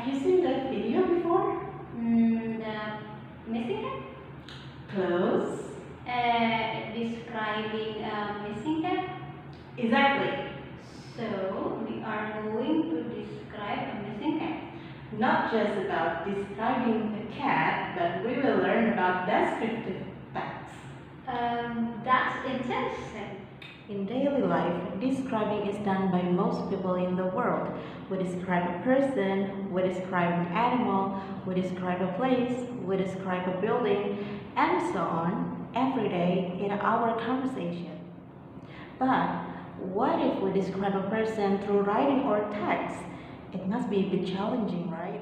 Have you seen that video before? The missing cat? Close. Describing a missing cat. Exactly. So we are going to describe a missing cat. Not just about describing a cat, but we will learn about descriptive text. That's interesting. In daily life, describing is done by most people in the world. We describe a person, we describe an animal, we describe a place, we describe a building, and so on, every day in our conversation. But what if we describe a person through writing or text? It must be a bit challenging, right?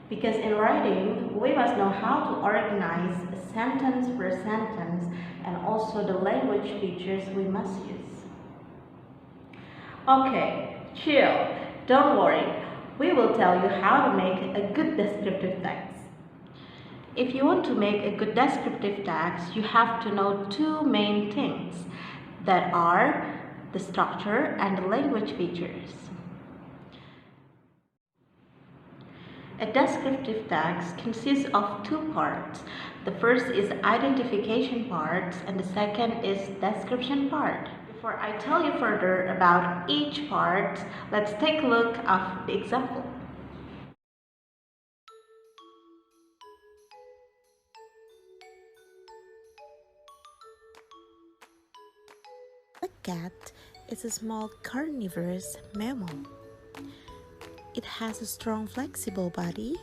Because in writing, we must know how to organize sentence per sentence and also the language features we must use. Okay, chill, don't worry. We will tell you how to make a good descriptive text. If you want to make a good descriptive text, you have to know two main things that are the structure and the language features. A descriptive text consists of two parts. The first is identification part and the second is description part. Before I tell you further about each part, let's take a look at the example. A cat is a small carnivorous mammal. It has a strong flexible body,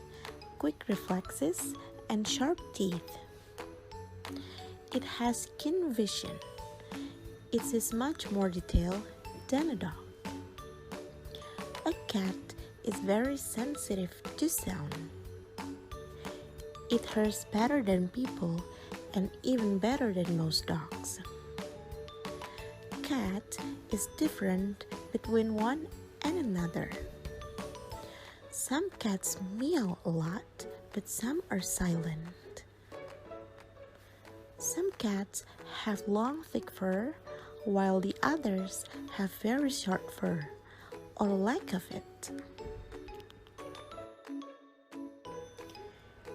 quick reflexes, and sharp teeth. It has keen vision. It is much more detailed than a dog. A cat is very sensitive to sound. It hears better than people and even better than most dogs. Cat is different between one and another. Some cats meow a lot, but some are silent. Some cats have long, thick fur, while the others have very short fur, or lack of it.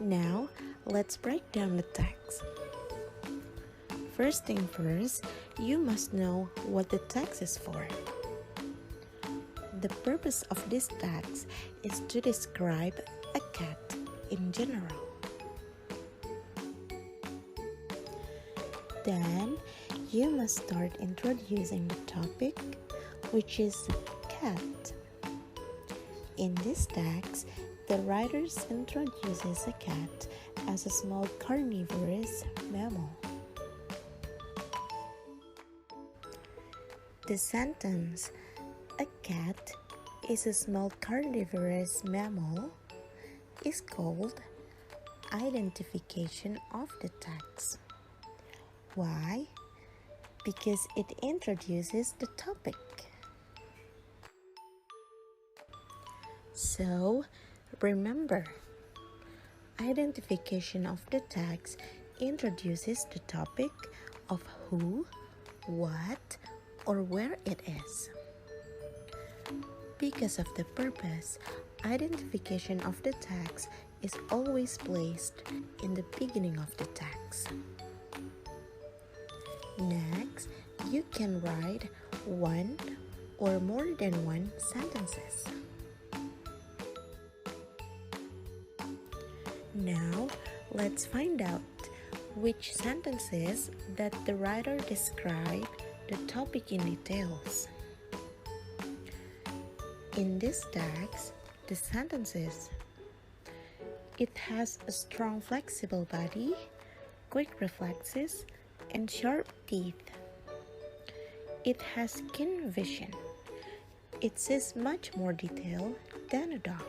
Now, let's break down the text. First thing first, you must know what the text is for. The purpose of this text is to describe a cat in general. Then, you must start introducing the topic, which is cat. In this text, the writer introduces a cat as a small carnivorous mammal. The sentence, "A cat is a small carnivorous mammal," is called identification of the text. Why? Because it introduces the topic. So, remember, identification of the text introduces the topic of who, what, or where it is. Because of the purpose, identification of the text is always placed in the beginning of the text. Next, you can write one or more than one sentences. Now, let's find out which sentences that the writer described the topic in details. In this text, the sentences, "It has a strong flexible body, quick reflexes, and sharp teeth. It has keen vision. It sees much more detail than a dog.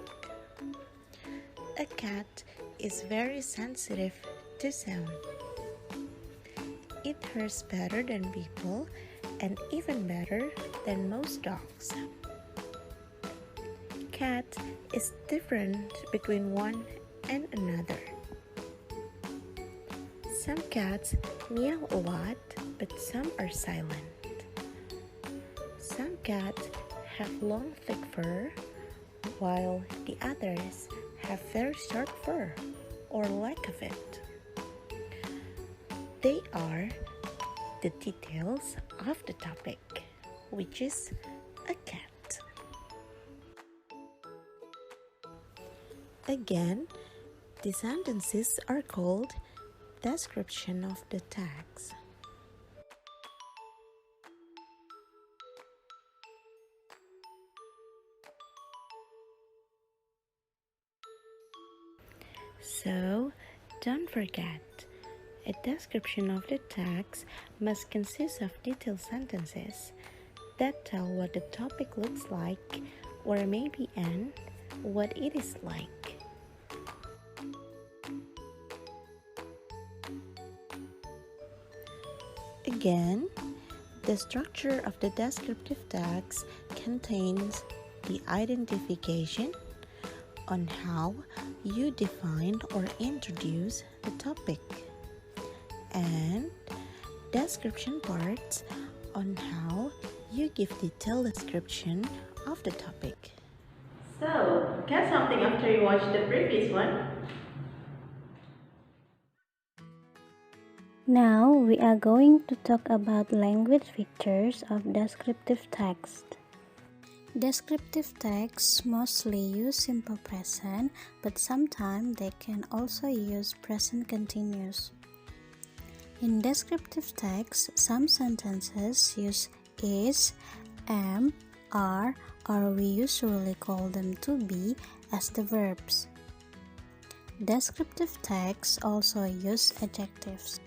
A cat is very sensitive to sound. It hears better than people and even better than most dogs. Cat is different between one and another. Some cats meow a lot, but some are silent. Some cats have long, thick fur, while the others have very short fur or lack of it. They are the details of the topic, which is a cat. Again, the sentences are called description of the text. So, don't forget, a description of the text must consist of detailed sentences that tell what the topic looks like or maybe and what it is like. Again, the structure of the descriptive text contains the identification on how you define or introduce the topic, and description parts on how you give detailed description of the topic. So, get something after you watch the previous one? Now we are going to talk about language features of descriptive text. Descriptive texts mostly use simple present, but sometimes they can also use present continuous. In descriptive text, some sentences use is, am, are, or we usually call them to be as the verbs. Descriptive texts also use adjectives.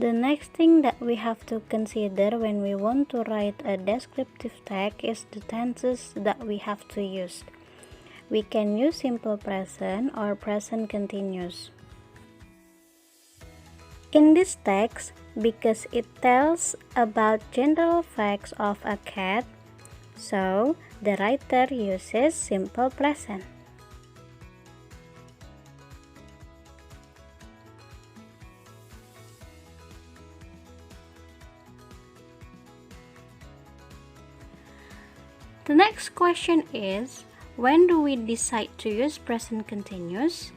The next thing that we have to consider when we want to write a descriptive text is the tenses that we have to use. We can use simple present or present continuous. In this text, because it tells about general facts of a cat, so the writer uses simple present. The next question is, when do we decide to use present continuous?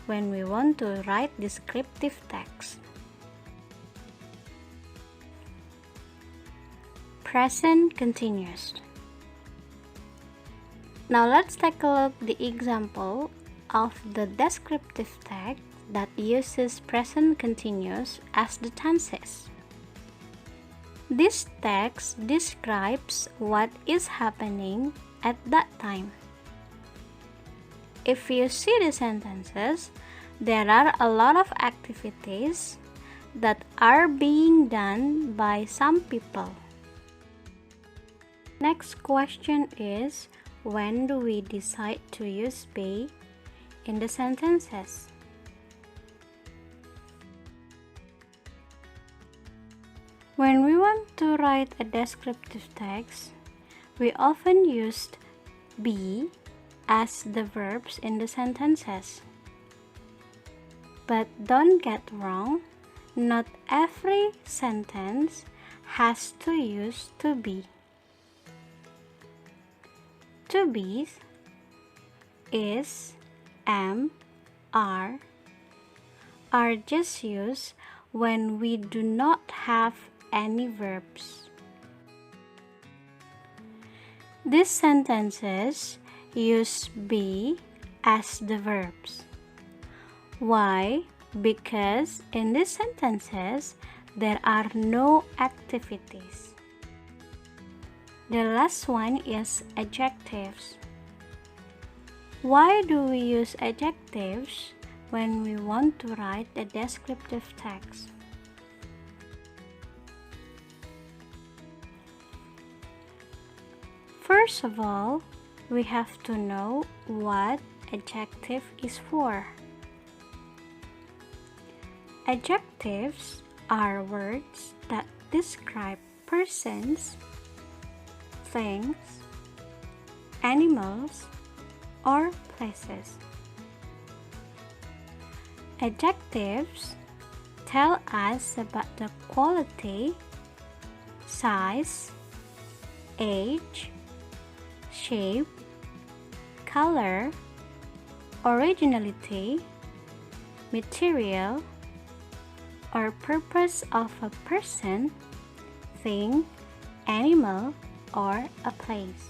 When we want to write descriptive text. Present continuous. Now let's take a look at the example of the descriptive text that uses present continuous as the tenses. This text describes what is happening at that time. If you see the sentences, there are a lot of activities that are being done by some people. Next question is, when do we decide to use be in the sentences? When we want to write a descriptive text, we often use be as the verbs in the sentences. But don't get wrong, not every sentence has to use to be. To be, is, am, are just used when we do not have any verbs. These sentences use be as the verbs. Why? Because in these sentences, there are no activities. The last one is adjectives. Why do we use adjectives when we want to write a descriptive text? First of all, we have to know what adjective is for. Adjectives are words that describe persons, things, animals, or places. Adjectives tell us about the quality, size, age, shape, color, originality, material, or purpose of a person, thing, animal, or a place.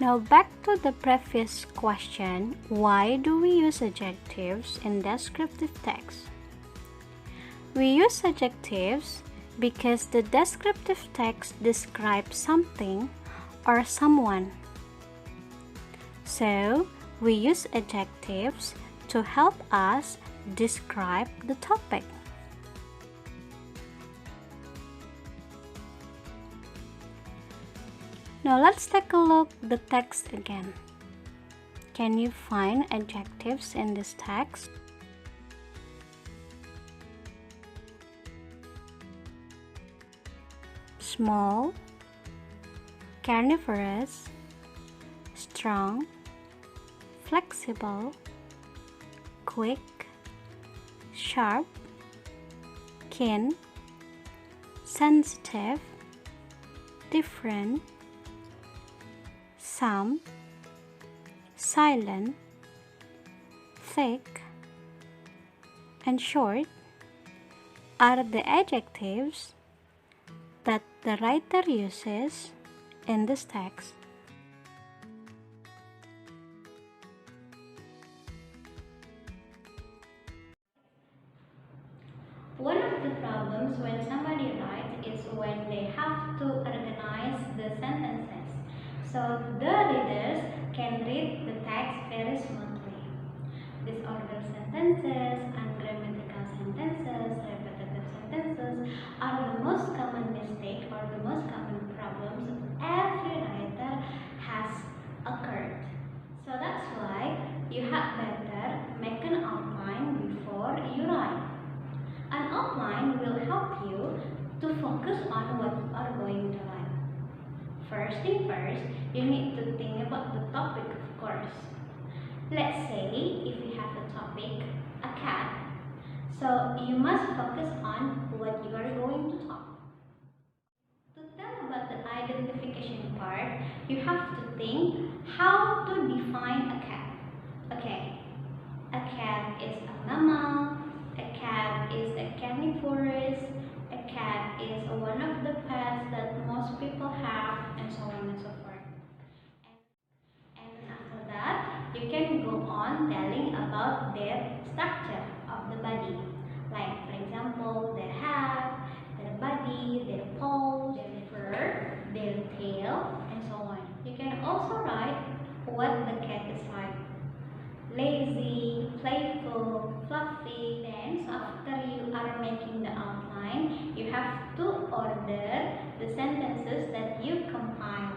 Now back to the previous question, why do we use adjectives in descriptive text? We use adjectives because the descriptive text describes something or someone. So, we use adjectives to help us describe the topic. Now let's take a look at the text again. Can you find adjectives in this text? Small, carnivorous, strong, flexible, quick, sharp, keen, sensitive, different, some, silent, thick, and short are the adjectives that the writer uses in this text. One of the problems when somebody writes is when they have to organize the sentences, so the readers can read the text very smoothly. Disordered sentences, ungrammatical sentences, repetitive sentences are the most common mistake or the most common problems every writer has occurred. So that's why you had better make an outline before you write. An outline will help you to focus on what you are going to write. First thing first, you need to think about the topic, of course. Let's say if you have a topic, a cat, so you must focus on what you are going to talk. To tell about the identification part, you have to think how to define a cat. Okay, a cat is a mammal, a cat is a carnivorous, a cat is one of the pets that most people have, and so on and so forth. And after that, you can go on telling about their structure of the body. Like, for example, their head, their body, their paws, their fur, their tail, and so on. You can also write what the cat is like. Lazy, playful, fluffy. Then, so after you are making the outline, you have to order the sentences that you compile.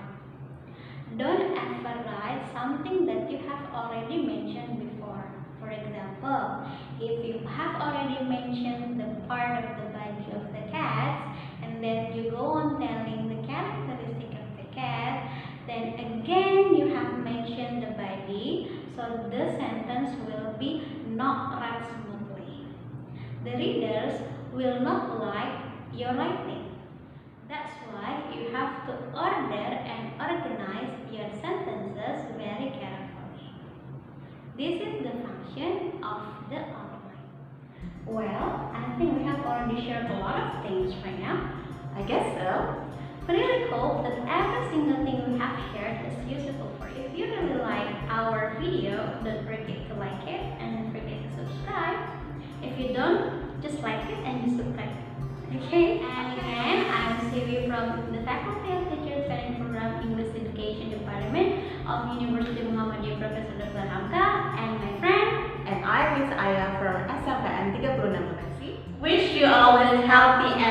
Don't ever write something that you have already mentioned before. For example, if you have already mentioned the part of the body of the cat, and then you go on telling the characteristic of the cat, then again you have mentioned the body, so the sentence will be not read smoothly. The readers will not like your writing. That's why you have to order and organize your sentences very carefully. This is the function of the outline. Well, I think we have already shared a lot of things right now. I guess so. I really hope that every single thing we have shared is useful for you. If you really like our video, don't forget to like it and don't forget to subscribe. If you don't, just like it and just subscribe. Okay? And again, I'm Siwi from the Faculty of Teacher Training Program English Education Department of University Muhammadiyah Professor Dr. Hamka, and my friend. And I'm Miss Aya from SMPN 36 Bekasi. Wish you always healthy and